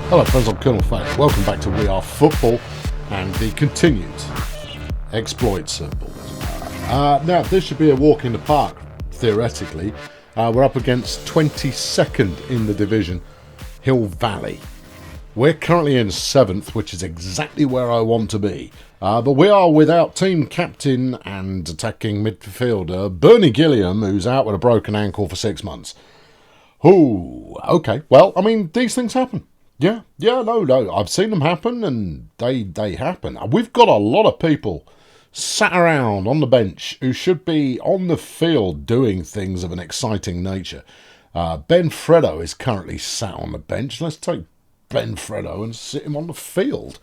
Hello friends, I'm Colonel Fate. Welcome back to We Are Football and the continued exploits of Bulldozer. Now, this should be a walk in the park, theoretically. We're up against 22nd in the division, Hill Valley. We're currently in 7th, which is exactly where I want to be. But we are without team captain and attacking midfielder Bernie Gilliam, who's out with a broken ankle for 6 months. Ooh, okay. Well, I mean, these things happen. Yeah, no. I've seen them happen, and they happen. We've got a lot of people sat around on the bench who should be on the field doing things of an exciting nature. Ben Freddo is currently sat on the bench. Let's take Ben Freddo and sit him on the field.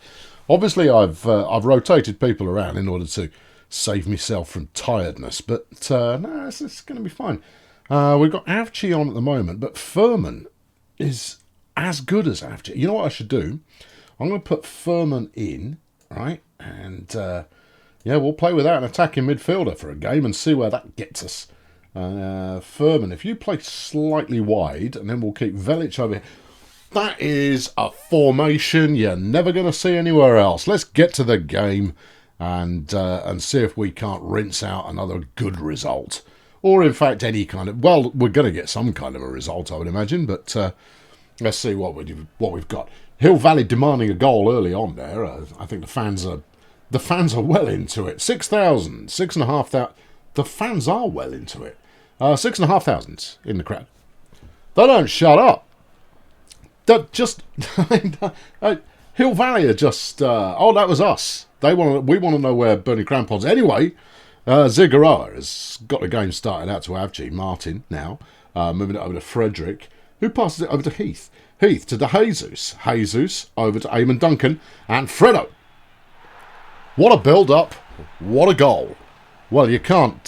Obviously, I've rotated people around in order to save myself from tiredness, but no, it's going to be fine. We've got Avci on at the moment, but Furman is as good as Avci. You know what I should do? I'm going to put Furman in, right? And, we'll play without an attacking midfielder for a game and see where that gets us. Furman, if you play slightly wide, and then we'll keep Velic over here. That is a formation you're never going to see anywhere else. Let's get to the game and see if we can't rinse out another good result. Or, in fact, any kind of... Well, we're going to get some kind of a result, I would imagine, but... let's see what we've got. Hill Valley demanding a goal early on there. I think the fans are well into it. 6,000, 6,500. The fans are well into it. 6,500 in the crowd. They don't shut up. That just Hill Valley are just. That was us. We want to know where Bernie Crampon's. Anyway, Zigarawa has got the game started out to Avci. Martin now moving it over to Frederick, who passes it over to Heath. Heath to De Jesus. Jesus over to Eamon Duncan. And Freddo. What a build-up. What a goal. Well, you can't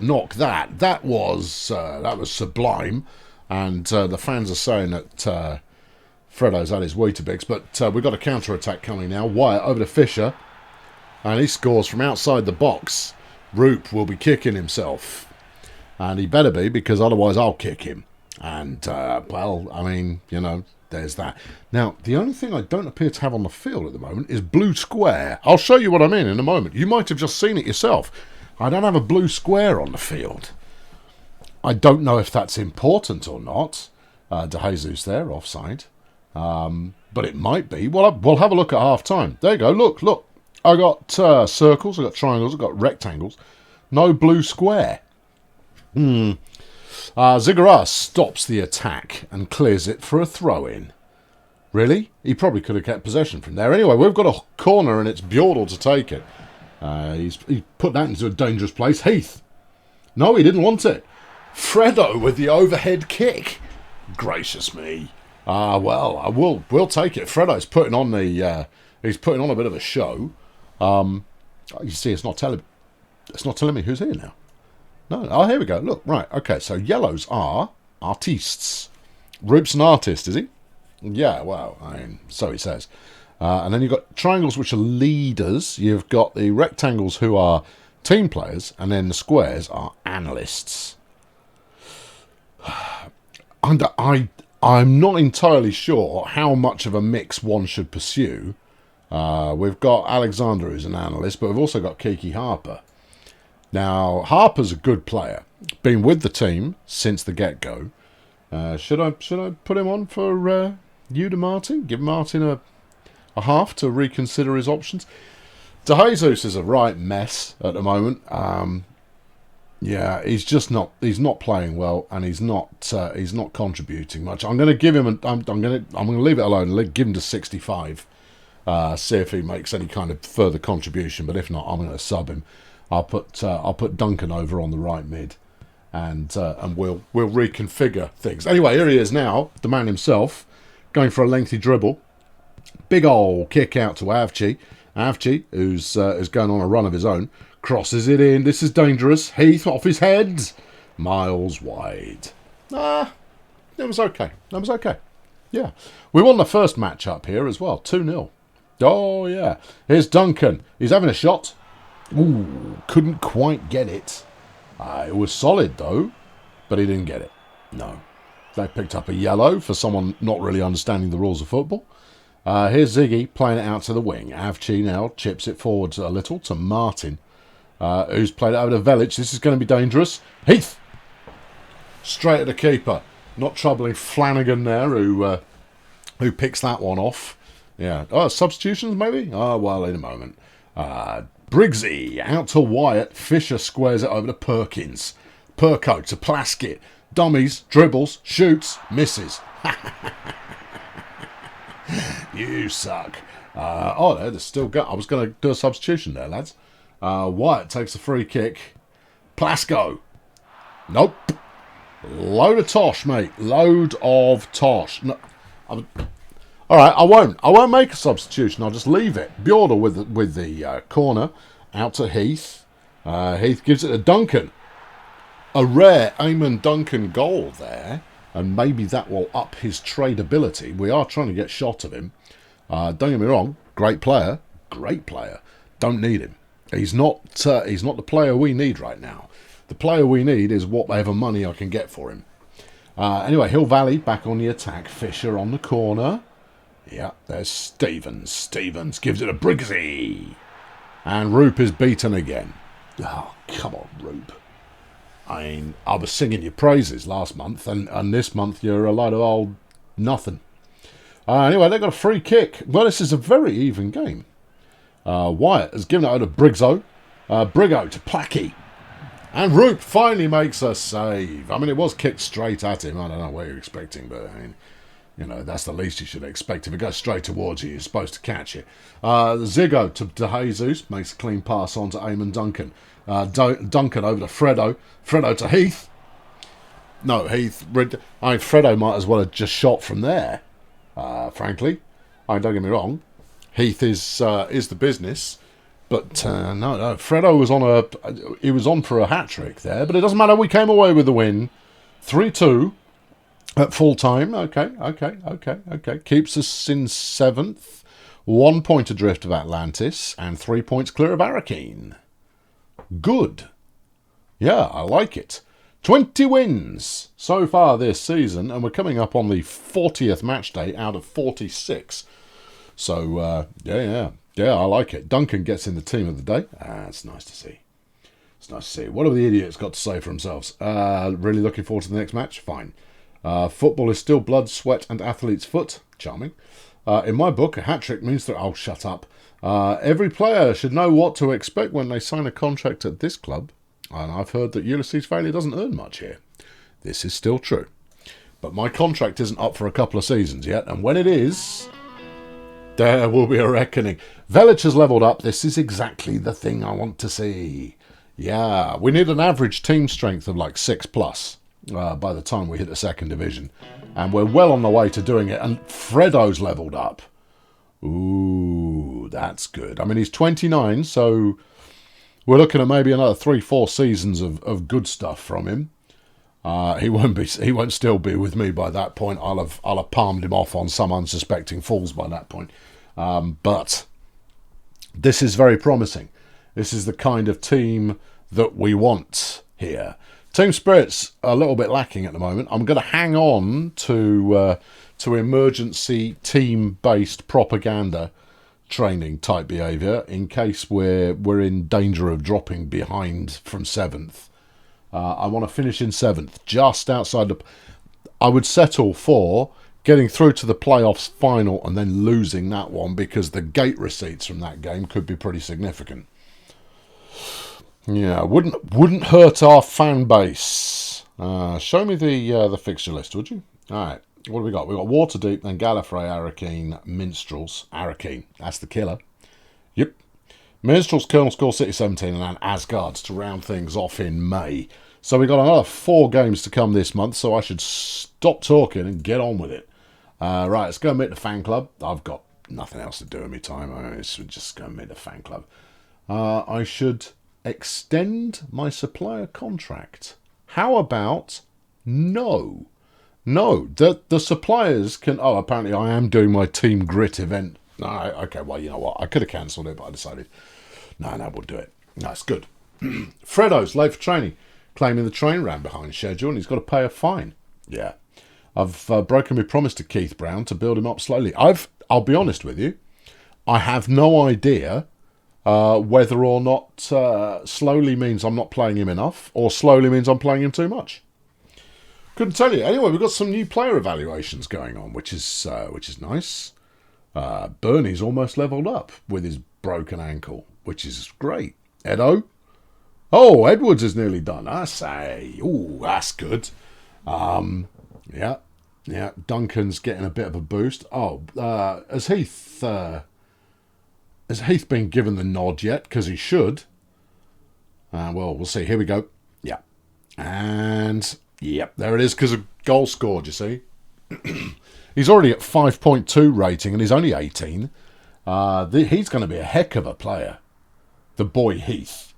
knock that. That was sublime. And the fans are saying that Freddo's at his Weetabix. But we've got a counter-attack coming now. Wyatt over to Fisher. And he scores from outside the box. Roop will be kicking himself. And he better be, because otherwise I'll kick him. And, there's that. Now, the only thing I don't appear to have on the field at the moment is blue square. I'll show you what I mean in a moment. You might have just seen it yourself. I don't have a blue square on the field. I don't know if that's important or not. De Jesus there, offside. But it might be. Well, we'll have a look at half-time. There you go. Look. I got circles, I got triangles, I got rectangles. No blue square. Zigarawa stops the attack and clears it for a throw-in. Really? He probably could have kept possession from there. Anyway, we've got a corner and it's Bjordal to take it. He's put that into a dangerous place. Heath. No, he didn't want it. Freddo with the overhead kick. Gracious me. We'll take it. Freddo's putting on he's putting on a bit of a show. You see, it's not telling me who's here now. No. Oh, here we go. Look, right. Okay, so yellows are artistes. Roop's an artist, is he? Yeah, well, so he says. And then you've got triangles, which are leaders. You've got the rectangles, who are team players. And then the squares are analysts. And I'm not entirely sure how much of a mix one should pursue. We've got Alexander, who's an analyst, but we've also got Kiki Harper. Now, Harper's a good player. Been with the team since the get-go. Should I put him on for you to Martin? Give Martin a half to reconsider his options? De Jesus is a right mess at the moment. He's not playing well, and he's not contributing much. I'm going to give him I'm going to leave it alone and give him to 65. See if he makes any kind of further contribution. But if not, I'm going to sub him. I'll put Duncan over on the right mid, and we'll reconfigure things. Anyway, here he is now, the man himself, going for a lengthy dribble. Big old kick out to Avci. Avci, who's going on a run of his own, crosses it in. This is dangerous. Heath off his head, miles wide. It was okay. That was okay. Yeah, we won the first match up here as well, 2-0. Oh yeah, here's Duncan. He's having a shot. Ooh, couldn't quite get it. It was solid though, but he didn't get it. No. They picked up a yellow for someone not really understanding the rules of football. Here's Ziggy playing it out to the wing. Avci now chips it forwards a little to Martin, who's played it over to Velic. This is going to be dangerous. Heath! Straight at the keeper. Not troubling Flanagan there, who picks that one off. Yeah. Oh, substitutions maybe? Oh, well, in a moment. Briggsy out to Wyatt. Fisher squares it over to Perkins. Perko to Plaskett. Dummies, dribbles, shoots, misses. You suck. There's still go. I was going to do a substitution there, lads. Wyatt takes a free kick. Plasko. Nope. Load of tosh, mate. Load of tosh. No, all right, I won't make a substitution. I'll just leave it. Bjorda with the corner out to Heath. Heath gives it to Duncan. A rare Eamon Duncan goal there, and maybe that will up his tradability. We are trying to get shot of him. Don't get me wrong, great player. Don't need him. He's not the player we need right now. The player we need is whatever money I can get for him. Anyway, Hill Valley back on the attack. Fisher on the corner. Yeah, there's Stevens. Stevens gives it to Briggsy. And Roop is beaten again. Oh, come on, Roop. I mean, I was singing your praises last month, and this month you're a load of old nothing. Anyway, they got a free kick. Well, this is a very even game. Wyatt has given it over to Briggo to Plackey. And Roop finally makes a save. I mean, it was kicked straight at him. I don't know what you're expecting, but I mean, you know, that's the least you should expect. If it goes straight towards you, you're supposed to catch it. Ziggo to Jesus makes a clean pass on to Eamon Duncan. Duncan over to Fredo. Fredo to Heath. No, Heath. Fredo might as well have just shot from there. Frankly, don't get me wrong. Heath is the business, but no. Fredo was on for a hat trick there, but it doesn't matter. We came away with the win, 3-2 at full time. Okay. Keeps us in 7th, 1 point adrift of Atlantis, and 3 points clear of Arakeen. Good. Yeah, I like it. 20 wins so far this season, and we're coming up on the 40th match day out of 46. So, yeah, I like it. Duncan gets in the team of the day. It's nice to see. What have the idiots got to say for themselves? Really looking forward to the next match? Fine. Football is still blood, sweat, and athlete's foot. Charming. In my book, a hat-trick means that... Oh, shut up. Every player should know what to expect when they sign a contract at this club. And I've heard that Ulysses Failure doesn't earn much here. This is still true. But my contract isn't up for a couple of seasons yet. And when it is, there will be a reckoning. Velic has levelled up. This is exactly the thing I want to see. Yeah, we need an average team strength of like 6+ by the time we hit the 2nd division. And we're well on the way to doing it. And Fredo's levelled up. Ooh, that's good. I mean, he's 29, so we're looking at maybe another 3-4 seasons of good stuff from him. He won't still be with me by that point. I'll have palmed him off on some unsuspecting fools by that point. But this is very promising. This is the kind of team that we want here. Team spirit's a little bit lacking at the moment. I'm going to hang on to emergency team-based propaganda training type behaviour in case we're in danger of dropping behind from 7th. I want to finish in 7th, just outside the... I would settle for getting through to the playoffs final and then losing that one, because the gate receipts from that game could be pretty significant. Yeah, wouldn't hurt our fan base. Show me the fixture list, would you? All right. What do we got? We've got Waterdeep, then Gallifrey, Arakeen, Minstrels. Arakeen, that's the killer. Yep. Minstrels, Colonel Score, City 17, and then Asgards to round things off in May. So we've got another 4 games to come this month, so I should stop talking and get on with it. Right, let's go and meet the fan club. I've got nothing else to do in my time. I should just go and meet the fan club. I should extend my supplier contract. How about no? No, the suppliers can... Oh, apparently I am doing my Team Grit event. No, okay, well, you know what? I could have cancelled it, but I decided, no, we'll do it. No, it's good. Fredo's late for training, claiming the train ran behind schedule and he's got to pay a fine. Yeah. I've broken my promise to Keith Brown to build him up slowly. I'll be honest with you, I have no idea whether or not slowly means I'm not playing him enough, or slowly means I'm playing him too much. Couldn't tell you. Anyway, we've got some new player evaluations going on, which is nice. Bernie's almost leveled up with his broken ankle, which is great. Edo? Oh, Edwards is nearly done. I say, ooh, that's good. Yeah. Duncan's getting a bit of a boost. Oh, has Heath been given the nod yet? Because he should. Well, we'll see. Here we go. Yeah, and yep, there it is. Because of goal scored, you see. He's already at 5.2 rating, and he's only 18. He's going to be a heck of a player. The boy Heath.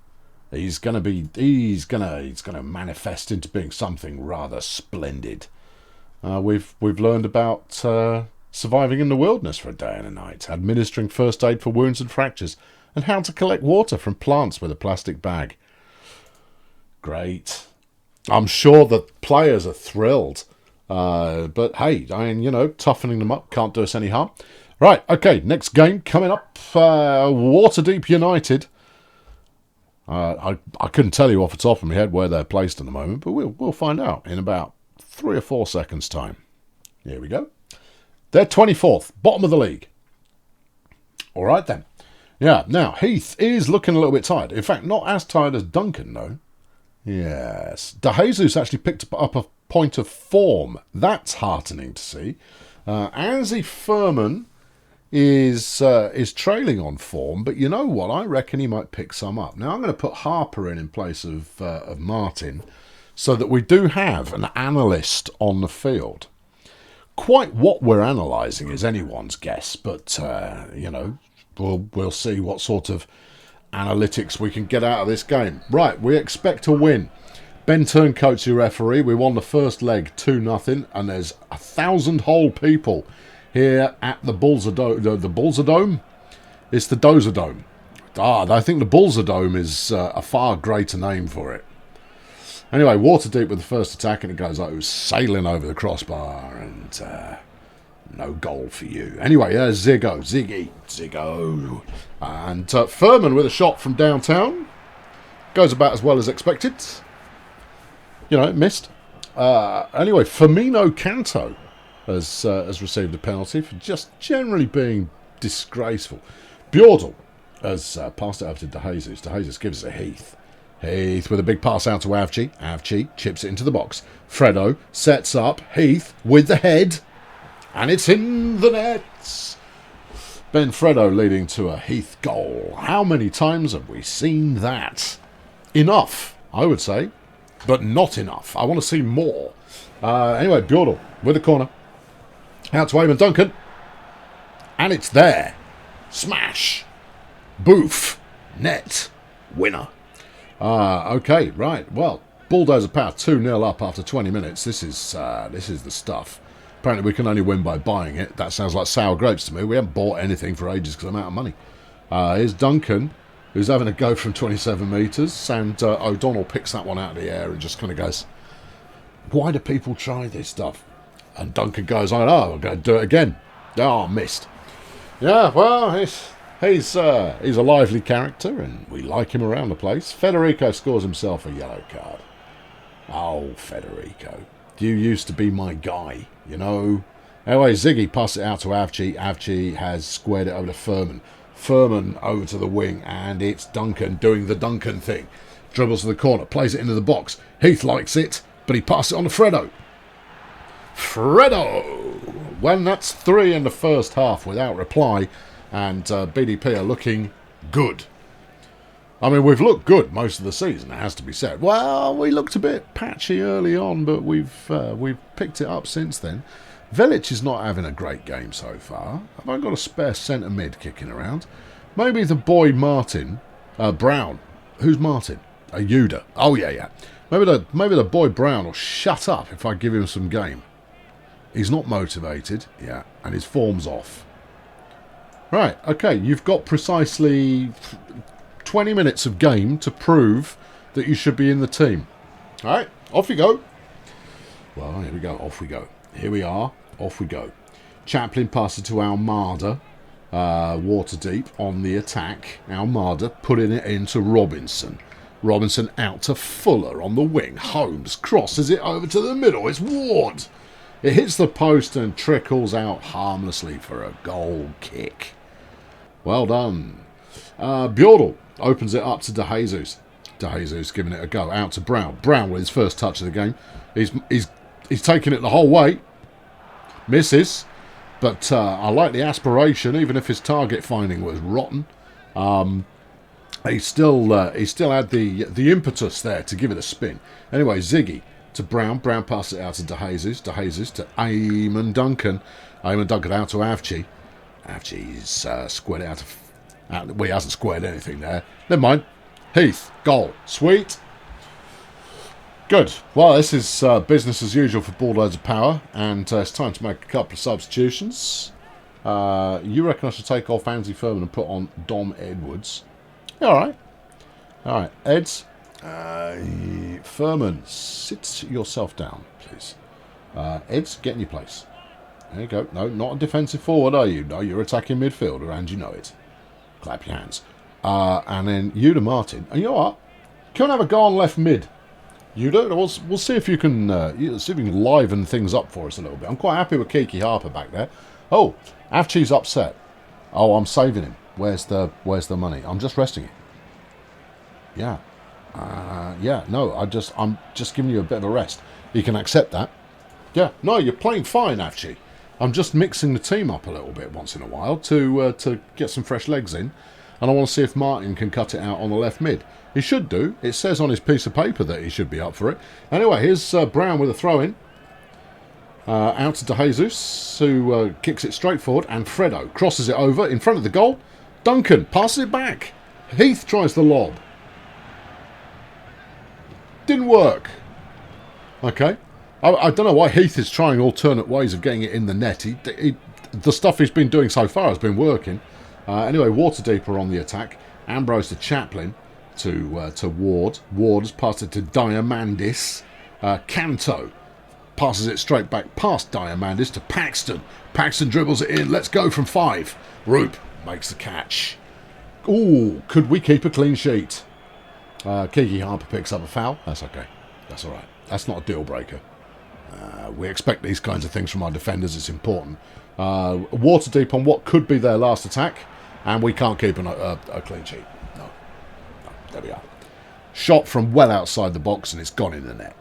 He's going to manifest into being something rather splendid. We've learned about surviving in the wilderness for a day and a night, administering first aid for wounds and fractures, and how to collect water from plants with a plastic bag. Great. I'm sure the players are thrilled. But hey, I mean, toughening them up can't do us any harm. Right, okay, next game coming up, Waterdeep United. I couldn't tell you off the top of my head where they're placed at the moment, but we'll find out in about 3 or 4 seconds' time. Here we go. They're 24th, bottom of the league. All right then. Yeah, now Heath is looking a little bit tired. In fact, not as tired as Duncan, though. Yes. De Jesus actually picked up a point of form. That's heartening to see. Anzi Furman is trailing on form, but you know what? I reckon he might pick some up. Now I'm going to put Harper in place of Martin, so that we do have an analyst on the field. Quite what we're analysing is anyone's guess, but we'll see what sort of analytics we can get out of this game. Right, we expect to win. Ben Turncoat's your referee. We won the first leg 2-0, and there's 1,000 whole people here at the Bulldozer Dome. It's the Dozer Dome. I think the Bulldozer Dome is a far greater name for it. Anyway, Waterdeep with the first attack, and it goes like it was sailing over the crossbar, and no goal for you. Anyway, there's Ziggy. And Furman with a shot from downtown. Goes about as well as expected. It missed. Anyway, Firmino Canto has received a penalty for just generally being disgraceful. Bjordal has passed it over to De Jesus. De Jesus gives it to Heath. Heath with a big pass out to Avci. Avci chips it into the box. Fredo sets up. Heath with the head. And it's in the nets. Ben Fredo leading to a Heath goal. How many times have we seen that? Enough, I would say. But not enough. I want to see more. Anyway, Bjordal with the corner. Out to Eamon Duncan. And it's there. Smash. Boof. Net. Winner. Okay, right. Well, Bulldozer Power 2-0 up after 20 minutes. This is the stuff. Apparently we can only win by buying it. That sounds like sour grapes to me. We haven't bought anything for ages because I'm out of money. Here's Duncan, who's having a go from 27 metres, and O'Donnell picks that one out of the air and just kind of goes, why do people try this stuff? And Duncan goes, I'm going to do it again. Oh, missed. Yeah, well, he's a lively character, and we like him around the place. Federico scores himself a yellow card. Oh, Federico, you used to be my guy, Anyway, Ziggy passes it out to Avci. Avci has squared it over to Furman. Furman over to the wing, and it's Duncan doing the Duncan thing. Dribbles to the corner, plays it into the box. Heath likes it, but he passes it on to Fredo. When that's 3 in the first half without reply, and BDP are looking good. I mean, we've looked good most of the season, it has to be said. Well, we looked a bit patchy early on, but we've picked it up since then. Velic is not having a great game so far. Have I got a spare centre mid kicking around? Maybe the boy Martin, Brown. Who's Martin? Yuda. Oh, yeah. Maybe the boy Brown will shut up if I give him some game. He's not motivated, yeah, and his form's off. Right, okay, you've got precisely 20 minutes of game to prove that you should be in the team. All right, off you go. Well, here we go, off we go. Here we are. Off we go. Chaplin passes to Almada. Water deep on the attack. Almada putting it into Robinson. Robinson out to Fuller on the wing. Holmes crosses it over to the middle. It's Ward. It hits the post and trickles out harmlessly for a goal kick. Well done. Bjordal opens it up to De Jesus. De Jesus giving it a go. Out to Brown. Brown with his first touch of the game. He's taking it the whole way. Misses. But I like the aspiration, even if his target finding was rotten. He still had the impetus there to give it a spin. Anyway, Ziggy to Brown. Brown passes it out to De Jesus. De Jesus to Eamon Duncan. Eamon Duncan out to Avci. Avci's squared it out. Well, he hasn't squared anything there. Never mind. Heath. Goal. Sweet. Good. Well, this is business as usual for Bulldozer Power, and it's time to make a couple of substitutions. You reckon I should take off Andy Furman and put on Dom Edwards? Yeah, all right. All right, Eds. Furman, sit yourself down, please. Eds, get in your place. There you go. No, not a defensive forward, are you? No, you're attacking midfielder, and you know it. Clap your hands. And then you to Martin. And you know what? Come and have a go on left mid. You do. We'll see if you can liven things up for us a little bit. I'm quite happy with Kiki Harper back there. Oh, Avci's upset. Oh, I'm saving him. Where's the money? I'm just resting it. Yeah. Yeah. No, I'm just giving you a bit of a rest. You can accept that. Yeah. No, you're playing fine, Avci. I'm just mixing the team up a little bit once in a while to get some fresh legs in, and I want to see if Martin can cut it out on the left mid. He should do. It says on his piece of paper that he should be up for it. Anyway, here's Brown with a throw-in. Out to De Jesus, who kicks it straight forward, and Fredo crosses it over in front of the goal. Duncan passes it back. Heath tries the lob. Didn't work. Okay. I don't know why Heath is trying alternate ways of getting it in the net. The stuff he's been doing so far has been working. Anyway, Waterdeeper on the attack. Ambrose to Chaplin. To Ward. Ward has passed it to Diamandis. Canto passes it straight back past Diamandis to Paxton. Paxton dribbles it in. Let's go from 5. Roop makes the catch. Ooh, could we keep a clean sheet? Kiki Harper picks up a foul. That's okay. That's all right. That's not a deal breaker. We expect these kinds of things from our defenders. It's important. Waterdeep on what could be their last attack, and we can't keep a clean sheet. No. There we are. Shot from well outside the box, and it's gone in the net.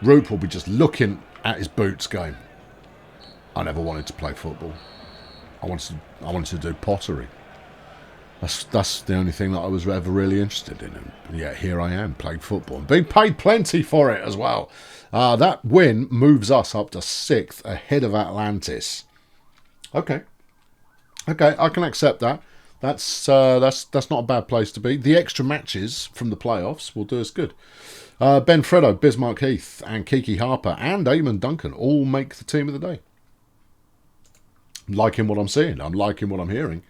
Roop will be just looking at his boots going, I never wanted to play football. I wanted to do pottery. That's the only thing that I was ever really interested in. And yet here I am playing football and being paid plenty for it as well. That win moves us up to 6th ahead of Atlantis. Okay, I can accept that. That's not a bad place to be. The extra matches from the playoffs will do us good. Ben Fredo, Bismarck Heath, and Kiki Harper and Eamon Duncan all make the team of the day. I'm liking what I'm seeing. I'm liking what I'm hearing,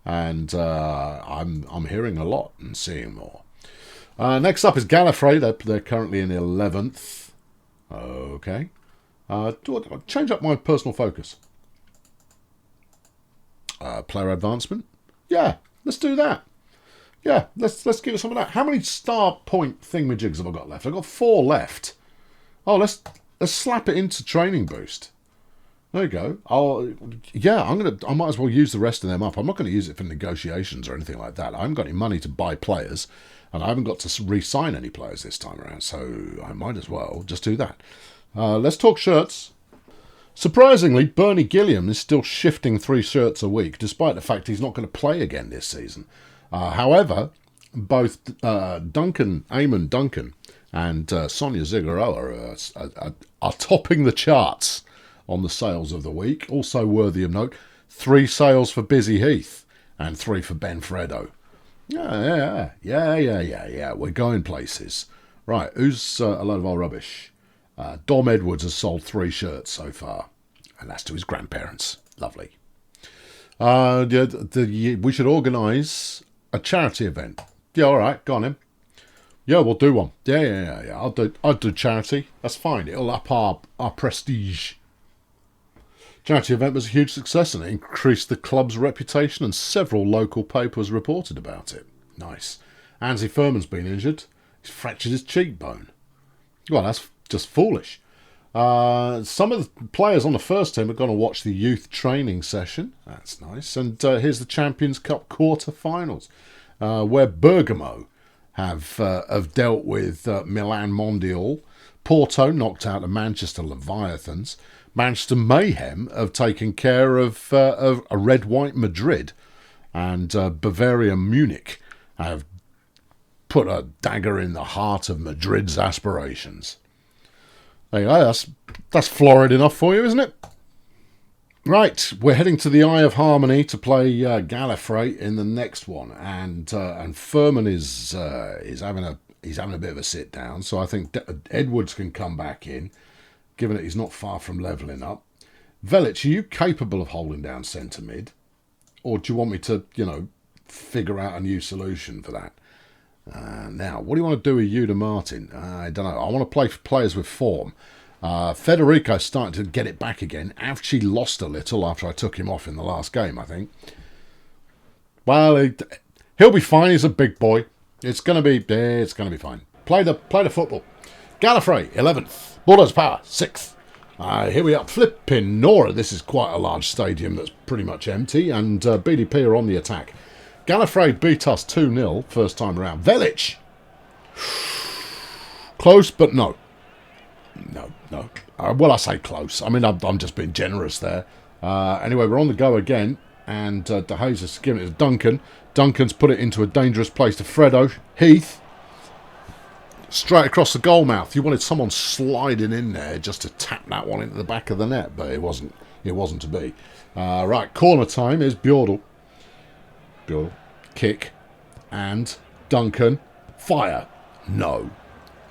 and I'm hearing a lot and seeing more. Next up is Gallifrey. They're currently in 11th. Okay. Change up my personal focus. Player advancement. Yeah, let's do that. Yeah, let's give it some of that. How many star point thingamajigs have I got left? I've got 4 left. Oh, let's slap it into training boost. There you go. I might as well use the rest of them up. I'm not going to use it for negotiations or anything like that. I haven't got any money to buy players, and I haven't got to re-sign any players this time around, so I might as well just do that. Let's talk shirts. Surprisingly, Bernie Gilliam is still shifting 3 shirts a week, despite the fact he's not going to play again this season. However, both Eamon Duncan and Sonia Zigaroa are topping the charts on the sales of the week. Also worthy of note, 3 sales for Busy Heath and 3 for Ben Fredo. Yeah. We're going places. Right, who's a load of our rubbish? Dom Edwards has sold 3 shirts so far, and that's to his grandparents. Lovely. We should organise a charity event. Yeah, all right, go on in. Yeah, we'll do one. Yeah. I'll do charity. That's fine. It'll up our prestige. Charity event was a huge success and it increased the club's reputation, and several local papers reported about it. Nice. Anzi Furman's been injured. He's fractured his cheekbone. Well, that's just foolish. Some of the players on the first team are going to watch the youth training session. That's nice. And here's the Champions Cup quarter-finals, where Bergamo have dealt with Milan Mondial. Porto knocked out the Manchester Leviathans. Manchester Mayhem have taken care of a red-white Madrid. And Bavaria Munich have put a dagger in the heart of Madrid's aspirations. There you go, that's florid enough for you, isn't it? Right, we're heading to the Eye of Harmony to play Gallifrey in the next one, and Furman is having a bit of a sit down, so I think Edwards can come back in, given that he's not far from levelling up. Velic, are you capable of holding down centre mid, or do you want me to, figure out a new solution for that? Now, what do you want to do with Yuda Martin? I don't know. I want to play for players with form. Federico's starting to get it back again. Avci lost a little after I took him off in the last game, I think. Well, he'll be fine. He's a big boy. It's going to be fine. Play the football. Gallifrey, 11th. Bulldozer Power, 6th. Here we are. Flipping Nora. This is quite a large stadium that's pretty much empty, and BDP are on the attack. Gallifrey beat us 2-0 first time around. Velic. Close, but no. No. Well, I say close. I mean, I'm just being generous there. Anyway, we're on the go again. And De Jesus is giving it to Duncan. Duncan's put it into a dangerous place to Fredo. Heath. Straight across the goal mouth. You wanted someone sliding in there just to tap that one into the back of the net. But it wasn't to be. Right, corner time is Bjordal. Kick, and Duncan, fire. No.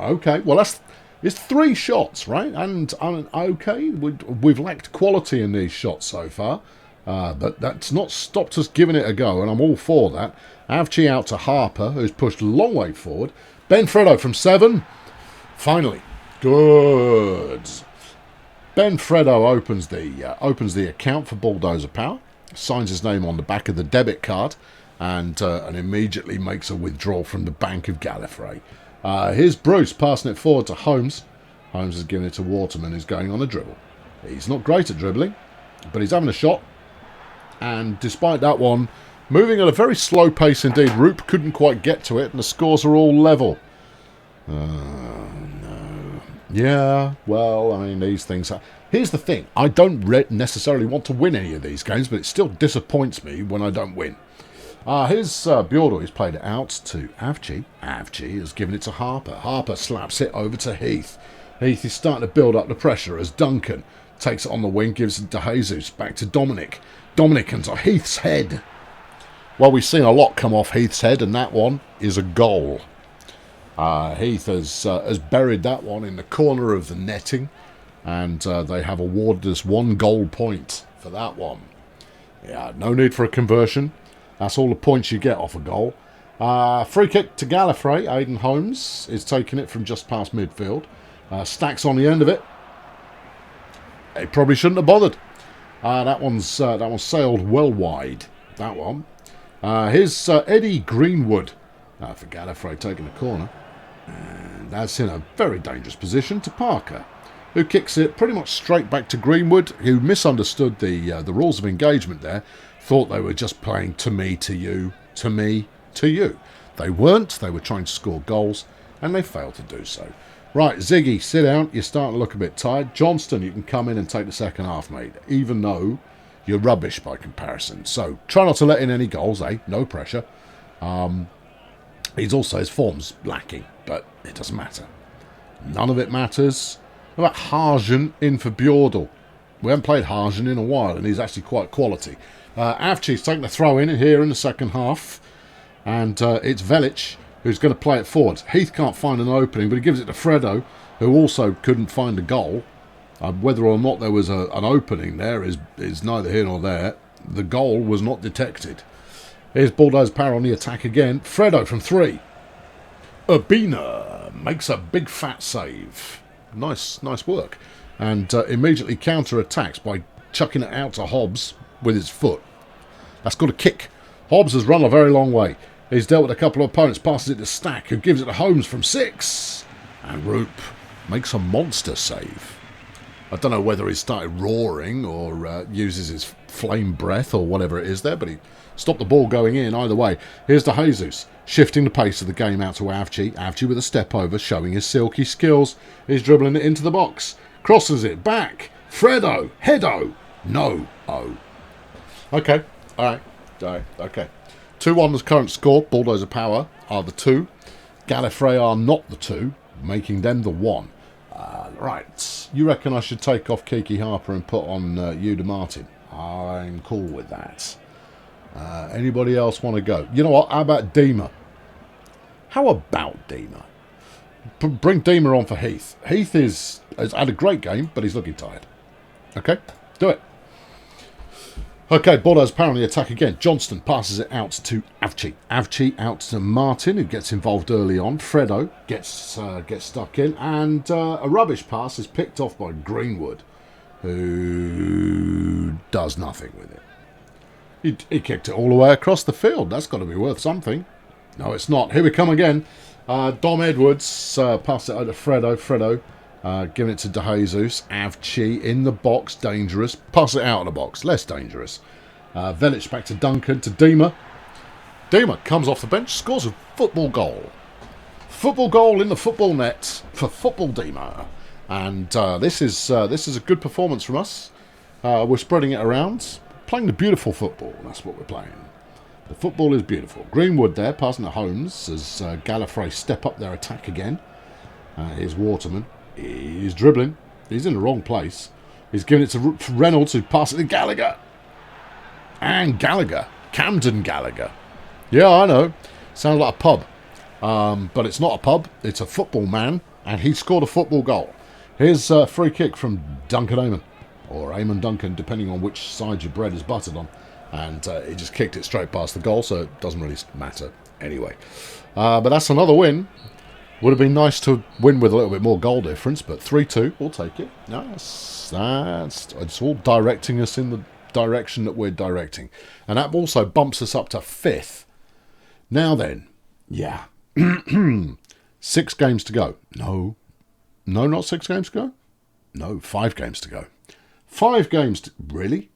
Okay, well it's 3 shots, right? And okay, we've lacked quality in these shots so far, but that's not stopped us giving it a go, and I'm all for that. Avci out to Harper, who's pushed a long way forward. Ben Fredo from 7. Finally, good. Ben Fredo opens the account for Bulldozer Power. Signs his name on the back of the debit card, and immediately makes a withdrawal from the Bank of Gallifrey. Here's Bruce passing it forward to Holmes. Holmes is giving it to Waterman, who's going on a dribble. He's not great at dribbling, but he's having a shot. And despite that one, moving at a very slow pace indeed, Roop couldn't quite get to it, and the scores are all level. No. Yeah, well, I mean, these things are... Here's the thing. I don't necessarily want to win any of these games, but it still disappoints me when I don't win. Here's Bjordal. He's played it out to Avci. Avci has given it to Harper. Harper slaps it over to Heath. Heath is starting to build up the pressure as Duncan takes it on the wing, gives it to Jesus. Back to Dominic. Dominic and to Heath's head. Well, we've seen a lot come off Heath's head, and that one is a goal. Heath has buried that one in the corner of the netting, and they have awarded us 1 goal point for that one. Yeah, no need for a conversion. That's all the points you get off a goal. Free kick to Gallifrey. Aidan Holmes is taking it from just past midfield. Stacks on the end of it. He probably shouldn't have bothered. That one sailed well wide. That one. Here's Eddie Greenwood for Gallifrey taking the corner. And that's in a very dangerous position to Parker, who kicks it pretty much straight back to Greenwood, who misunderstood the rules of engagement there. Thought they were just playing to me, to you, to me, to you. They weren't. They were trying to score goals, and they failed to do so. Right, Ziggy, sit down. You're starting to look a bit tired. Johnston, you can come in and take the second half, mate, even though you're rubbish by comparison. So try not to let in any goals, eh? No pressure. His form's lacking, but it doesn't matter. None of it matters. What about Harjan in for Bjordal? We haven't played Harjan in a while, and he's actually quite quality. Avci's taking a throw in here in the second half, and it's Velic who's going to play it forward. Heath can't find an opening, but he gives it to Fredo, who also couldn't find a goal. Whether or not there was an opening there is neither here nor there. The goal was not detected. Here's Bulldozer Power on the attack again. Fredo from 3. Urbina makes a big fat save. Nice work. And immediately counter-attacks by chucking it out to Hobbs with his foot. That's got a kick. Hobbs has run a very long way. He's dealt with a couple of opponents, passes it to Stack, who gives it to Holmes from 6. And Roop makes a monster save. I don't know whether he started roaring or uses his flame breath or whatever it is there, but he stopped the ball going in either way. Here's to Jesus, shifting the pace of the game out to Avci. Avci with a step over, showing his silky skills. He's dribbling it into the box. Crosses it back. Fredo. Hedo. No. Oh. Okay. All right. Okay. 2-1 is current score. Bulldozer Power are the 2. Gallifrey are not the 2, making them the 1. Right. You reckon I should take off Kiki Harper and put on Yuda Martin? I'm cool with that. Anybody else want to go? You know what? How about Dima? Bring Dima on for Heath. Heath has had a great game, but he's looking tired. Okay? Do it. Okay, Bulldozer Power on the attack again. Johnston passes it out to Avci. Avci out to Martin, who gets involved early on. Fredo gets stuck in. And a rubbish pass is picked off by Greenwood, who does nothing with it. He kicked it all the way across the field. That's got to be worth something. No, it's not. Here we come again. Dom Edwards passed it over to Fredo. Fredo giving it to De Jesus. Avci in the box. Dangerous. Pass it out of the box. Less dangerous. Velic back to Duncan. To Dima. Dima comes off the bench. Scores a football goal. Football goal in the football net for Football Dima. And this is a good performance from us. We're spreading it around. Playing the beautiful football. That's what we're playing. The football is beautiful. Greenwood there, passing to Holmes as Gallifrey step up their attack again. Here's Waterman. He's dribbling. He's in the wrong place. He's giving it to Reynolds, who passes it to Gallagher. And Gallagher. Camden Gallagher. Yeah, I know. Sounds like a pub. But it's not a pub. It's a football man. And he scored a football goal. Here's a free kick from Duncan Amon. Or Amon Duncan, depending on which side your bread is buttered on. And he just kicked it straight past the goal, so it doesn't really matter anyway. But that's another win. Would have been nice to win with a little bit more goal difference, but 3-2, we'll take it. It's all directing us in the direction that we're directing. And that also bumps us up to 5th. Now then, yeah. 6 games to go. No, not 6 games to go. No, 5 games to go. 5 games to... Really?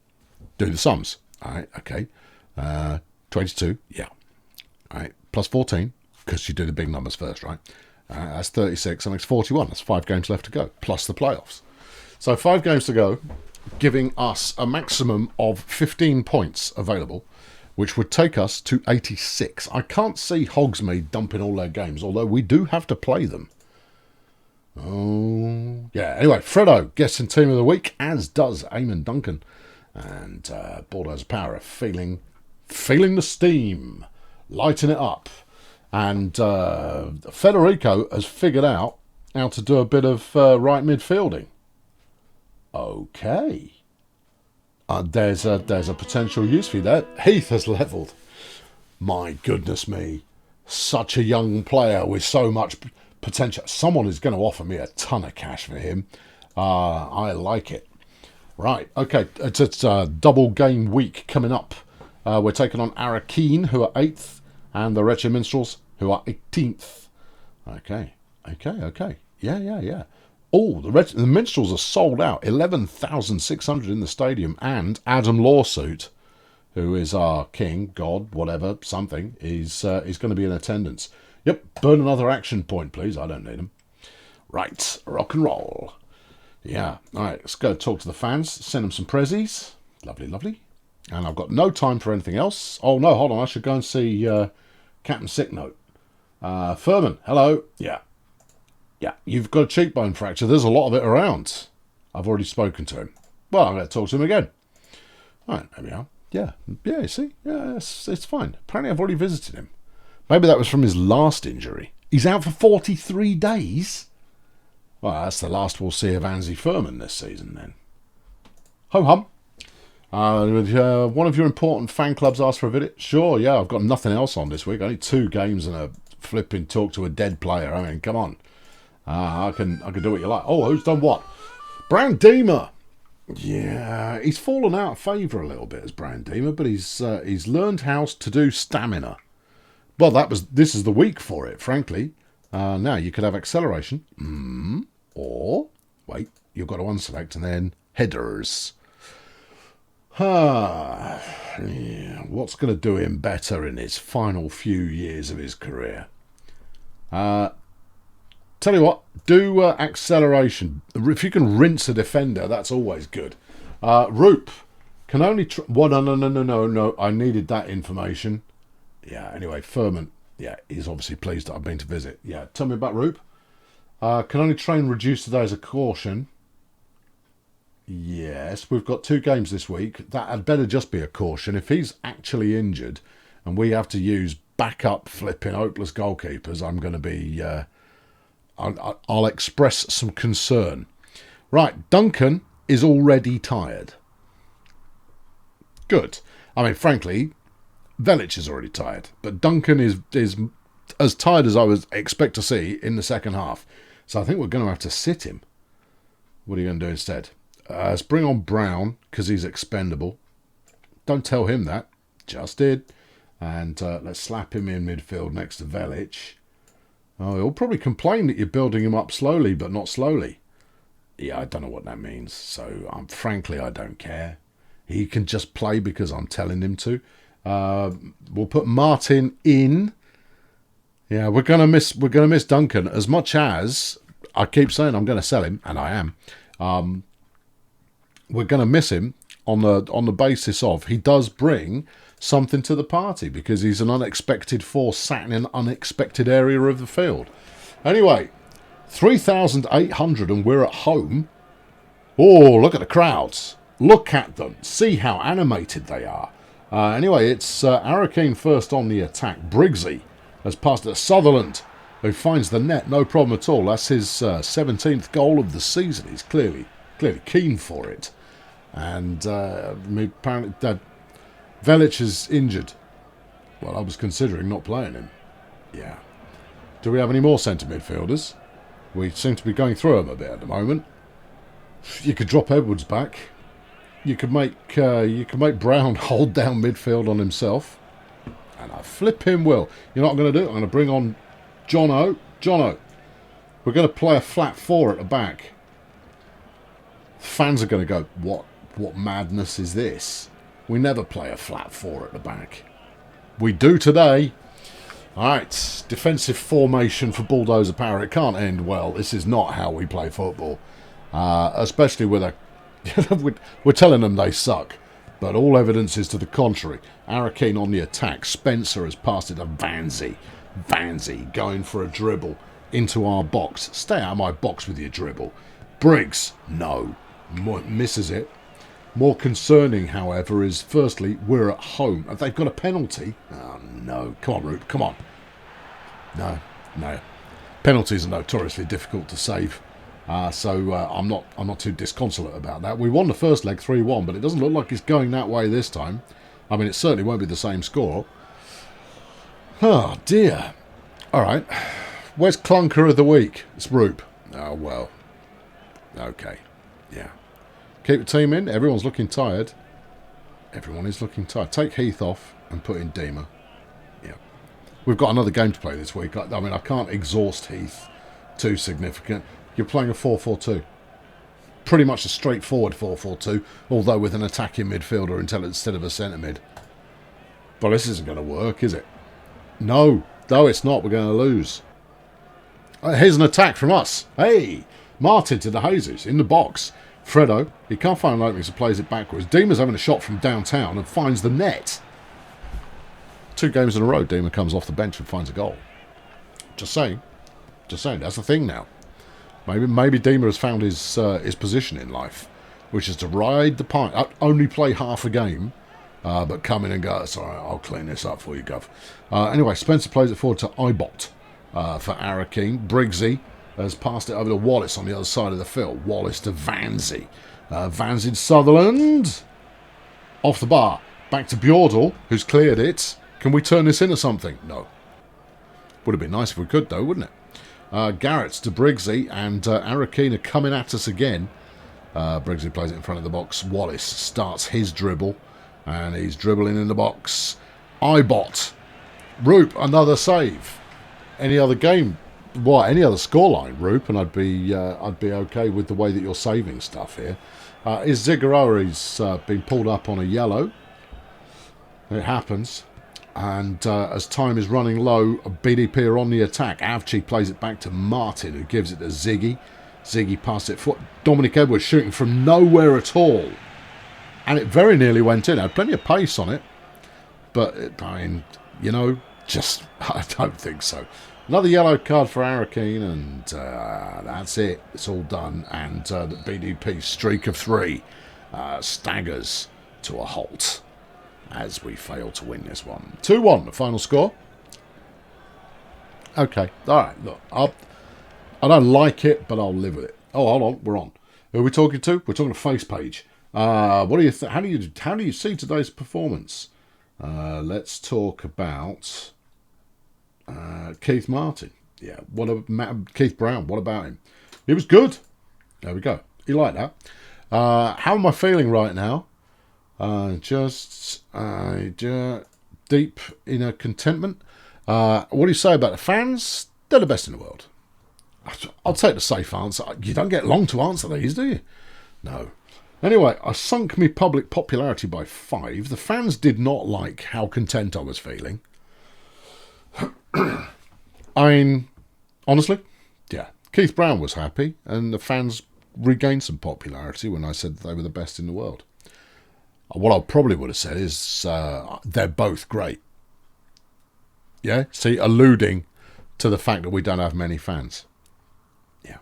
Do the sums. All right, okay. 22, yeah. All right, plus 14, because you do the big numbers first, right? That's 36, that makes 41. That's 5 games left to go, plus the playoffs. So 5 games to go, giving us a maximum of 15 points available, which would take us to 86. I can't see Hogsmeade dumping all their games, although we do have to play them. Oh, yeah. Anyway, Fredo gets in Team of the Week, as does Eamon Duncan. And Bulldozer Power feeling the steam, lighting it up. And Federico has figured out how to do a bit of right midfielding. Okay. There's a potential use for you there. Heath has levelled. My goodness me. Such a young player with so much potential. Someone is going to offer me a ton of cash for him. I like it. Right, okay. It's a double game week coming up. We're taking on Arakeen, who are 8th. And the Wretched Minstrels, who are 18th. Okay. Yeah. Oh, the Minstrels are sold out. 11,600 in the stadium. And Adam Lawsuit, who is our king, god, whatever, something, is going to be in attendance. Yep, burn another action point, please. I don't need them. Right, rock and roll. Yeah, all right, let's go talk to the fans. Send them some prezzies. Lovely. And I've got no time for anything else. Oh, no, hold on. I should go and see Captain Sicknote. Furman, hello. Yeah, you've got a cheekbone fracture. There's a lot of it around. I've already spoken to him. Well, I'm going to talk to him again. All right, there we are. Yeah, you see? Yeah, it's fine. Apparently I've already visited him. Maybe that was from his last injury. He's out for 43 days? Well, that's the last we'll see of Anzi Furman this season, then. Ho-hum. One of your important fan clubs asked for a visit. Sure, yeah, I've got nothing else on this week. Only 2 games and a flipping talk to a dead player. I mean, come on. I can do what you like. Oh, who's done what? Brand Dima. Yeah, he's fallen out of favour a little bit as Brandemer, but he's learned how to do stamina. Well, this is the week for it, frankly. Now you could have acceleration, or wait, you've got to unselect and then headers. Yeah, what's going to do him better in his final few years of his career? Tell you what, do acceleration. If you can rinse a defender, that's always good. Roop can only... No. I needed that information. Yeah, anyway, Furman. Yeah, he's obviously pleased that I've been to visit. Yeah, tell me about Roop. Can only train reduced today as a caution. Yes, we've got 2 games this week. That had better just be a caution. If he's actually injured and we have to use backup flipping hopeless goalkeepers, I'm going to be... I'll express some concern. Right, Duncan is already tired. Good. I mean, frankly, Velic is already tired, but Duncan is as tired as I would expect to see in the second half. So I think we're going to have to sit him. What are you going to do instead? Let's bring on Brown, because he's expendable. Don't tell him that. Just did. And let's slap him in midfield next to Velic. Oh, he'll probably complain that you're building him up slowly, but not slowly. Yeah, I don't know what that means. So, frankly, I don't care. He can just play because I'm telling him to. We'll put Martin in. Yeah, we're gonna miss Duncan as much as I keep saying I'm going to sell him, and I am. We're going to miss him on the basis of he does bring something to the party because he's an unexpected force sat in an unexpected area of the field. Anyway, 3,800 and we're at home. Oh, look at the crowds. Look at them. See how animated they are. Anyway, it's Arakeen first on the attack. Briggsy has passed it to Sutherland, who finds the net. No problem at all. That's his 17th goal of the season. He's clearly keen for it. And apparently... Velic is injured. Well, I was considering not playing him. Yeah. Do we have any more centre midfielders? We seem to be going through them a bit at the moment. You could drop Edwards back. You could make Brown hold down midfield on himself. And I flip him well. You know what I'm going to do? I'm going to bring on Jono. We're going to play a flat 4 at the back. Fans are going to go, what madness is this? We never play a flat 4 at the back. We do today. Alright, defensive formation for Bulldozer Power. It can't end well. This is not how we play football. Especially with a... we're telling them they suck. But all evidence is to the contrary. Arakeen on the attack. Spencer has passed it to Vanzi. Vanzi going for a dribble into our box. Stay out of my box with your dribble. Briggs, no. Misses it. More concerning, however, is firstly, we're at home. They've got a penalty. Oh, no. Come on, Roop. Come on. No. Penalties are notoriously difficult to save. So I'm not too disconsolate about that. We won the first leg 3-1, but it doesn't look like it's going that way this time. I mean, it certainly won't be the same score. Oh, dear. All right. Where's Clunker of the Week? It's Roop. Oh, well. Okay. Yeah. Keep the team in. Everyone's looking tired. Everyone is looking tired. Take Heath off and put in Deemer. Yeah. We've got another game to play this week. I mean, I can't exhaust Heath. Too significant. You're playing a 4-4-2. Pretty much a straightforward 4-4-2, although with an attacking midfielder instead of a centre mid. But this isn't going to work, is it? No, it's not. We're going to lose. Here's an attack from us. Hey, Martin to the Jesus in the box. Fredo, he can't find an opening, so plays it backwards. Deemer's having a shot from downtown and finds the net. 2 games in a row, Deemer comes off the bench and finds a goal. Just saying. That's the thing now. Maybe Deemer has found his position in life, which is to ride the pine. Only play half a game, but come in and go, it's all right, I'll clean this up for you, Gov. Anyway, Spencer plays it forward to Ibot for Arakeen. Briggsy has passed it over to Wallace on the other side of the field. Wallace to Vanzi. Vanzi to Sutherland. Off the bar. Back to Bjordal, who's cleared it. Can we turn this into something? No. Would have been nice if we could, though, wouldn't it? Garrett's to Briggsy, and Arakeen are coming at us again. Briggsley plays it in front of the box. Wallace starts his dribble, and he's dribbling in the box. Ibot. Roop, another save. Any other game, any other scoreline, Roop, and I'd be okay with the way that you're saving stuff here. Is Zigarauri's been pulled up on a yellow? It happens. And as time is running low, BDP are on the attack. Avci plays it back to Martin, who gives it to Ziggy. Ziggy passed it for Dominic Edwards, shooting from nowhere at all. And it very nearly went in. Had plenty of pace on it. But, I don't think so. Another yellow card for Arakeen, and that's it. It's all done. And the BDP streak of 3 staggers to a halt as we fail to win this one. 2-1, the final score. Okay, all right, look, I don't like it, but I'll live with it. Oh, hold on, we're on. Who are we talking to? We're talking to Face Page. What do you how do you see today's performance? Let's talk about Keith Martin. Yeah, Keith Brown. What about him? He was good. There we go. You like that? How am I feeling right now? Just deep inner contentment. What do you say about the fans? They're the best in the world. I'll take the safe answer. You don't get long to answer these, do you? No. Anyway, I sunk my public popularity by 5. The fans did not like how content I was feeling. I mean, honestly, yeah. Keith Brown was happy, and the fans regained some popularity when I said they were the best in the world. What I probably would have said is they're both great. Yeah? See, alluding to the fact that we don't have many fans. Yeah.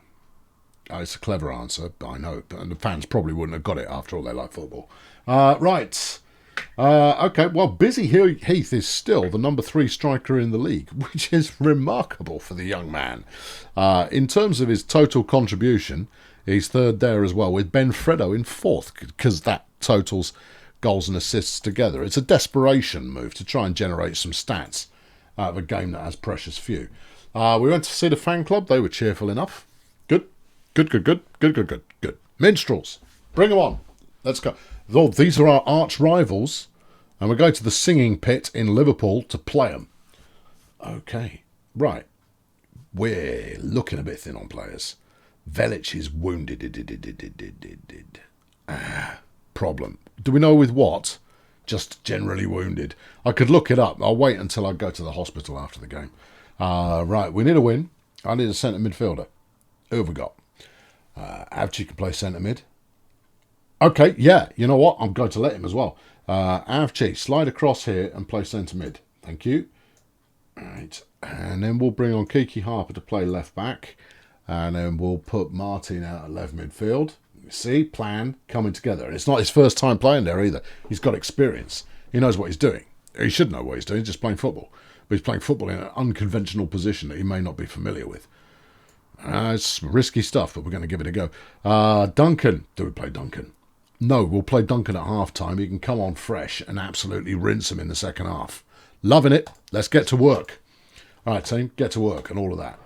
It's a clever answer, I know. And the fans probably wouldn't have got it after all. They like football. Right. Okay, well, Busy Heath is still the number 3 striker in the league, which is remarkable for the young man. In terms of his total contribution, he's 3rd there as well, with Ben Fredo in 4th, because that totals goals and assists together. It's a desperation move to try and generate some stats out of a game that has precious few. We went to see the fan club. They were cheerful enough. Good. Minstrels, bring them on. Let's go. Though these are our arch rivals, and we're going to the singing pit in Liverpool to play them. Okay, right. We're looking a bit thin on players. Velic is wounded. Problem. Do we know with what? Just generally wounded. I could look it up. I'll wait until I go to the hospital after the game. Right, we need a win. I need a centre midfielder. Who have we got? Avci can play centre mid. Okay, yeah, you know what? I'm going to let him as well. Avci, slide across here and play centre mid. Thank you. Right, and then we'll bring on Kiki Harper to play left back. And then we'll put Martin out at left midfield. See, plan coming together. And it's not his first time playing there either. He's got experience. He knows what he's doing. He should know what he's doing. He's just playing football. But he's playing football in an unconventional position that he may not be familiar with. It's risky stuff, but we're going to give it a go. Duncan. Do we play Duncan? No, we'll play Duncan at half-time. He can come on fresh and absolutely rinse him in the second half. Loving it. Let's get to work. All right, team, get to work and all of that.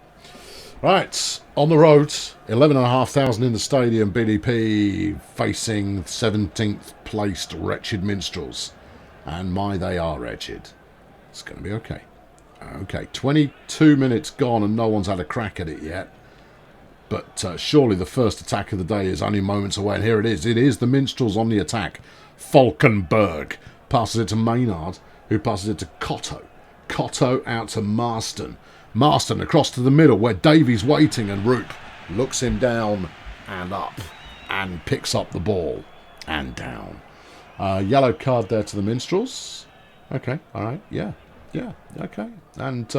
Right, on the road, 11,500 in the stadium, BDP facing 17th placed wretched Minstrels. And they are wretched. It's going to be okay. Okay, 22 minutes gone and no one's had a crack at it yet. But surely the first attack of the day is only moments away. And here it is. It is the Minstrels on the attack. Falkenberg passes it to Maynard, who passes it to Cotto. Cotto out to Marston. Marston across to the middle where Davies waiting, and Roop looks him down and up and picks up the ball and down. Yellow card there to the Minstrels. Okay, all right, yeah, okay. And,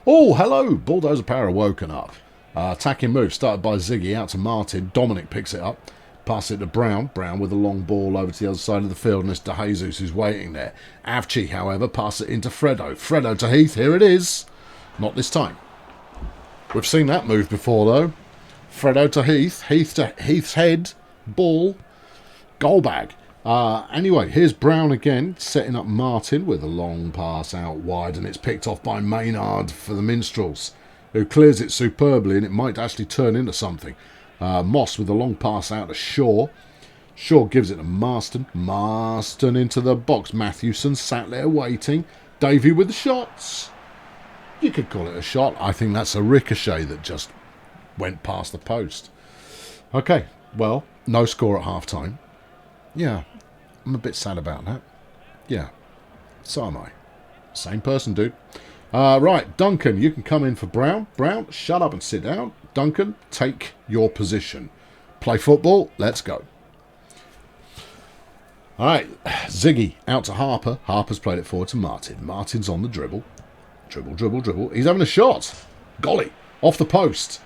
oh, hello, Bulldozer Power woken up. Attacking move started by Ziggy out to Martin. Dominic picks it up. Pass it to Brown. Brown with a long ball over to the other side of the field, and it's De Jesus who's waiting there. Avci, however, passes it into Fredo. Fredo to Heath. Here it is. Not this time. We've seen that move before, though. Fredo to Heath. Heath to Heath's head. Ball. Goal bag. Anyway, here's Brown again, setting up Martin with a long pass out wide, and it's picked off by Maynard for the Minstrels, who clears it superbly, and it might actually turn into something. Moss with a long pass out to Shaw. Shaw gives it to Marston. Marston into the box. Matthewson sat there waiting. Davey with the shots. You could call it a shot. I think that's a ricochet that just went past the post. Okay, well, no score at half-time. Yeah, I'm a bit sad about that. Yeah, so am I. Same person, dude. Right, Duncan, you can come in for Brown. Brown, shut up and sit down. Duncan, take your position. Play football, let's go. All right, Ziggy out to Harper. Harper's played it forward to Martin. Martin's on the dribble. Dribble, dribble, dribble. He's having a shot. Golly, off the post.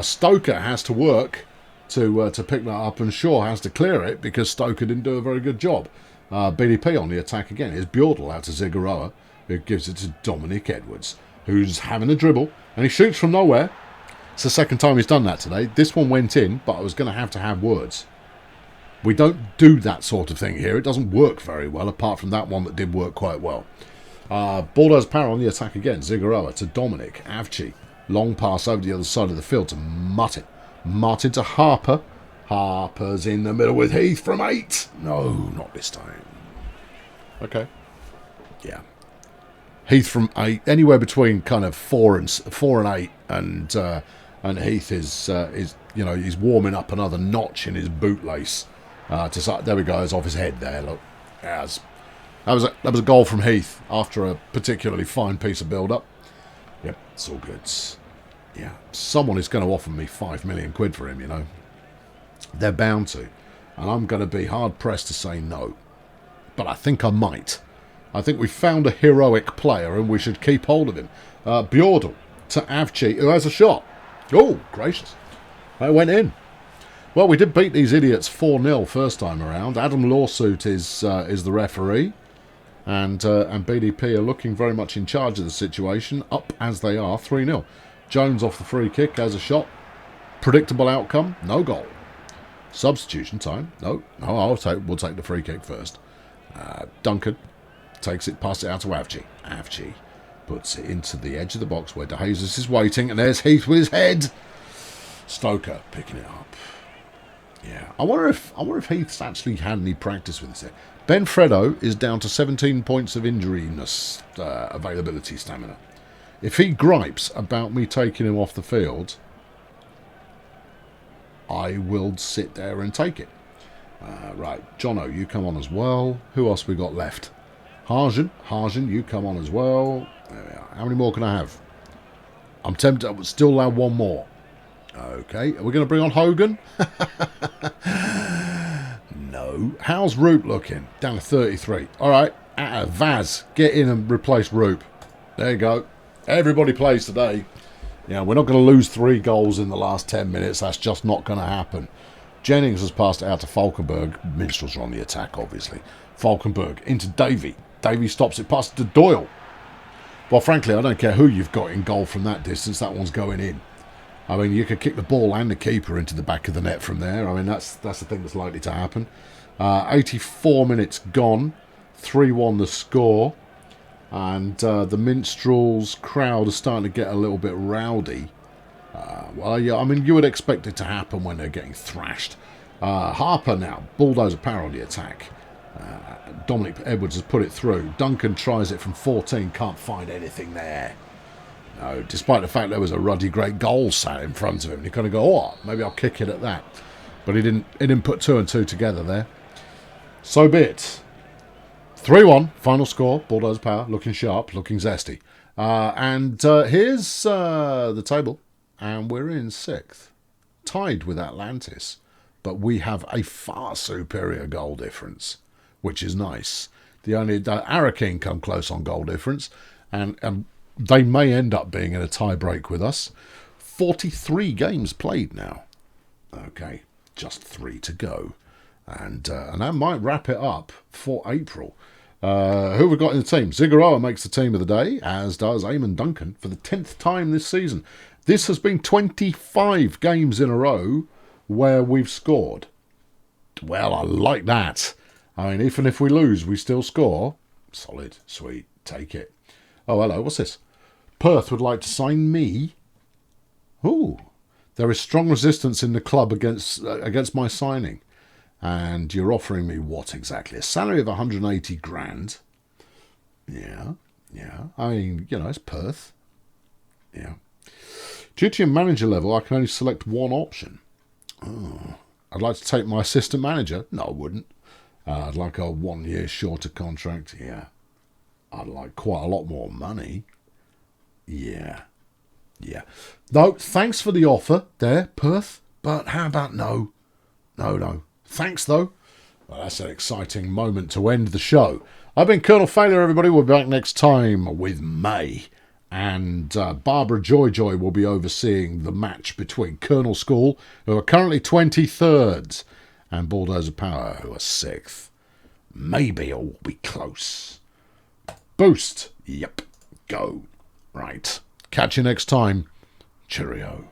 Stoker has to work to pick that up, and Shaw has to clear it because Stoker didn't do a very good job. BDP on the attack again. Here's Bjordal out to Zigaroa, who gives it to Dominic Edwards, who's having a dribble, and he shoots from nowhere. It's the second time he's done that today. This one went in, but I was going to have words. We don't do that sort of thing here. It doesn't work very well, apart from that one that did work quite well. Bulldozer Power on the attack again. Zigaroa to Dominic. Avci. Long pass over the other side of the field to Martin. Martin to Harper. Harper's in the middle with Heath from 8. No, not this time. Okay. Yeah. Heath from 8. Anywhere between kind of 4 and 8. And Heath is he's warming up another notch in his bootlace. There we go. It's off his head there. Look. That was a goal from Heath after a particularly fine piece of build-up. Yep, it's all good. Yeah, someone is going to offer me 5 million quid for him, you know. They're bound to. And I'm going to be hard-pressed to say no. But I think I might. I think we found a heroic player and we should keep hold of him. Bjordal to Avci, who has a shot. Oh, gracious. That went in. Well, we did beat these idiots 4-0 first time around. Adam Lawsuit is the referee. And BDP are looking very much in charge of the situation, up as they are, 3-0. Jones off the free kick has a shot. Predictable outcome, no goal. Substitution time, no, we'll take the free kick first. Duncan takes it, passes it out to Avci. Avci puts it into the edge of the box where De Jesus is waiting, and there's Heath with his head. Stoker picking it up. Yeah, I wonder if Heath's actually had any practice with this. Ben Fredo is down to 17 points of injuriness availability stamina. If he gripes about me taking him off the field, I will sit there and take it. Right, Jono, you come on as well. Who else we got left? Harjan, you come on as well. There we are. How many more can I have? I'm tempted. I would still allow one more. Okay, are we going to bring on Hogan? No. How's Roop looking? Down to 33. All right, Vaz, get in and replace Roop. There you go. Everybody plays today. Yeah, we're not going to lose 3 goals in the last 10 minutes. That's just not going to happen. Jennings has passed it out to Falkenberg. Minstrels are on the attack, obviously. Falkenberg into Davey. Davey stops it, passes to Doyle. Well, frankly, I don't care who you've got in goal from that distance. That one's going in. I mean, you could kick the ball and the keeper into the back of the net from there. I mean, that's the thing that's likely to happen. 84 minutes gone. 3-1 the score. And the Minstrels crowd is starting to get a little bit rowdy. Well, yeah, I mean, you would expect it to happen when they're getting thrashed. Harper now. Bulldozer Power on the attack. Dominic Edwards has put it through. Duncan tries it from 14. Can't find anything there. No, despite the fact there was a ruddy great goal sat in front of him. You kind of go, oh, maybe I'll kick it at that. But he didn't put 2 and 2 together there. So be it. 3-1, final score. Bulldozer Power, looking sharp, looking zesty. And here's the table. And we're in 6th. Tied with Atlantis. But we have a far superior goal difference, which is nice. The only Arakeen come close on goal difference. And they may end up being in a tie-break with us. 43 games played now. Okay, just 3 to go. And that might wrap it up for April. Who have we got in the team? Zigaroa makes the team of the day, as does Eamon Duncan, for the 10th time this season. This has been 25 games in a row where we've scored. Well, I like that. I mean, even if we lose, we still score. Solid, sweet, take it. Oh, hello, what's this? Perth would like to sign me. Ooh, There is strong resistance in the club against my signing. And you're offering me what exactly? A salary of 180 grand? Yeah. I mean, it's Perth. Yeah. Due to your manager level, I can only select one option. Oh, I'd like to take my assistant manager. No, I wouldn't. I'd like a 1 year shorter contract. Yeah. I'd like quite a lot more money. Yeah. No, thanks for the offer there, Perth. But how about no? No. Thanks, though. Well, that's an exciting moment to end the show. I've been Colonel Failure, everybody. We'll be back next time with May. And Barbara Joy will be overseeing the match between Colonel School, who are currently 23rd, and Bulldozer Power, who are 6th. Maybe it will be close. Boost. Yep. Go. Right. Catch you next time. Cheerio.